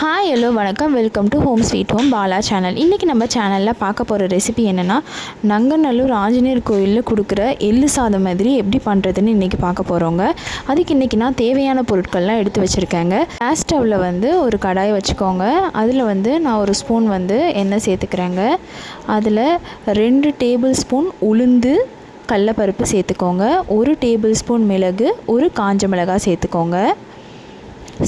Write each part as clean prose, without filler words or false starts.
Hi hello வணக்கம், welcome to home sweet home Bala channel. இன்றைக்கி நம்ம சேனலில் பார்க்க போகிற ரெசிபி என்னென்னா, நங்கநல்லூர் ஆஞ்சநேயர் கோயிலில் கொடுக்குற எள்ளு சாதம் மாதிரி எப்படி பண்ணுறதுன்னு இன்றைக்கி பார்க்க போகிறோங்க. அதுக்கு இன்றைக்கி நான் தேவையான பொருட்கள்லாம் எடுத்து வச்சுருக்கேங்க. கேஸ் ஸ்டவ்வில் ஒரு கடாயை வச்சுக்கோங்க. அதில் நான் ஒரு ஸ்பூன் எண்ணெய் சேர்த்துக்கிறேங்க. அதில் 2 டேபிள் ஸ்பூன் உளுந்து கடலைப்பருப்பு சேர்த்துக்கோங்க. 1 டேபிள் ஸ்பூன் மிளகு, 1 காஞ்ச மிளகாய் சேர்த்துக்கோங்க.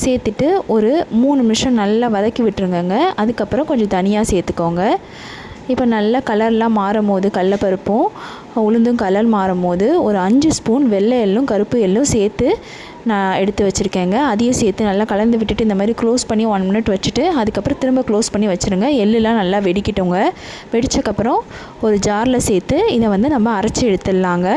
சேர்த்துட்டு ஒரு 3 நிமிஷம் நல்லா வதக்கி விட்டுருங்கங்க. அதுக்கப்புறம் கொஞ்சம் தனியாக சேர்த்துக்கோங்க. இப்போ நல்லா கலர்லாம் மாறும் போது, கடலைப்பருப்பும் உளுந்தும் கலர் மாறும் போது ஒரு 5 ஸ்பூன் வெள்ளை எள்ளும் கருப்பு எள்ளும் சேர்த்து நான் எடுத்து வச்சுருக்கேங்க. அதையும் சேர்த்து நல்லா கலந்து விட்டுட்டு இந்த மாதிரி க்ளோஸ் பண்ணி 1 மினிட் வச்சுட்டு அதுக்கப்புறம் திரும்ப க்ளோஸ் பண்ணி வச்சுருங்க. எள்ளுலாம் நல்லா வெடிக்கட்டுங்க. வெடித்தக்கப்புறம் ஒரு ஜாரில் சேர்த்து இதை நம்ம அரைச்சி எடுத்துடலாங்க.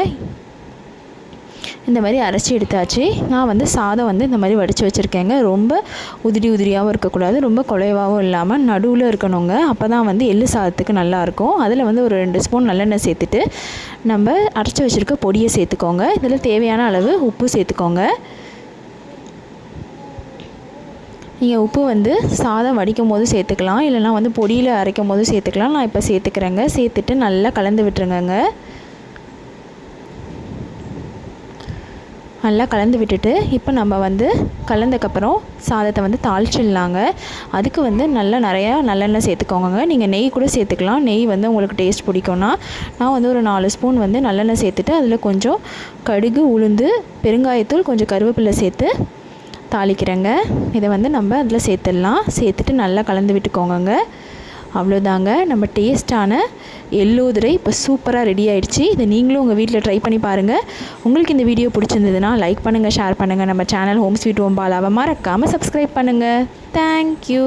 இந்த மாதிரி அரைச்சி எடுத்தாச்சு. நான் சாதம் இந்த மாதிரி வடித்து வச்சுருக்கேங்க. ரொம்ப உதிரியாகவும் இருக்கக்கூடாது, ரொம்ப குழைவாகவும் இல்லாமல் நடுவில் இருக்கணுங்க. அப்போ தான் எள்ளு சாதத்துக்கு நல்லாயிருக்கும். அதில் ஒரு 2 ஸ்பூன் நல்லெண்ணெய் சேர்த்துட்டு நம்ம அரைச்சி வச்சுருக்க பொடியை சேர்த்துக்கோங்க. இதில் தேவையான அளவு உப்பு சேர்த்துக்கோங்க. நீங்கள் உப்பு சாதம் வடிக்கும் போது சேர்த்துக்கலாம், இல்லைனா பொடியில் அரைக்கும் போது சேர்த்துக்கலாம். நான் இப்போ சேர்த்துக்கிறேங்க. சேர்த்துட்டு நல்லா கலந்து விட்டுருங்கங்க. நல்லா கலந்து விட்டுட்டு இப்போ நம்ம கலந்தக்கப்புறம் சாதத்தை தாளிச்சிடலாங்க. அதுக்கு நல்லா நிறையா நல்லெண்ணெய் சேர்த்துக்கோங்க. நீங்கள் நெய் கூட சேர்த்துக்கலாம். நெய் உங்களுக்கு டேஸ்ட் பிடிக்கும்னா நான் ஒரு 4 ஸ்பூன் நல்லெண்ணெய் சேர்த்துட்டு அதில் கொஞ்சம் கடுகு, உளுந்து, பெருங்காயத்தூள், கொஞ்சம் கருவேப்பிலை சேர்த்து தாளிக்கிறேங்க. இதை நம்ம அதில் சேர்த்துடலாம். சேர்த்துட்டு நல்லா கலந்து விட்டுக்கோங்க. அவ்வளோதாங்க, நம்ம டேஸ்ட்டான எள்ளூதுரை இப்போ சூப்பராக ரெடி ஆகிடுச்சு. இதை நீங்களும் உங்கள் வீட்டில் ட்ரை பண்ணி பாருங்கள். உங்களுக்கு இந்த வீடியோ பிடிச்சிருந்ததுன்னா லைக் பண்ணுங்கள், ஷேர் பண்ணுங்கள். நம்ம சேனல் ஹோம் ஸ்வீட் ஹோம் பாலாவை மறக்காமல் சப்ஸ்கிரைப் பண்ணுங்கள். தேங்க்யூ.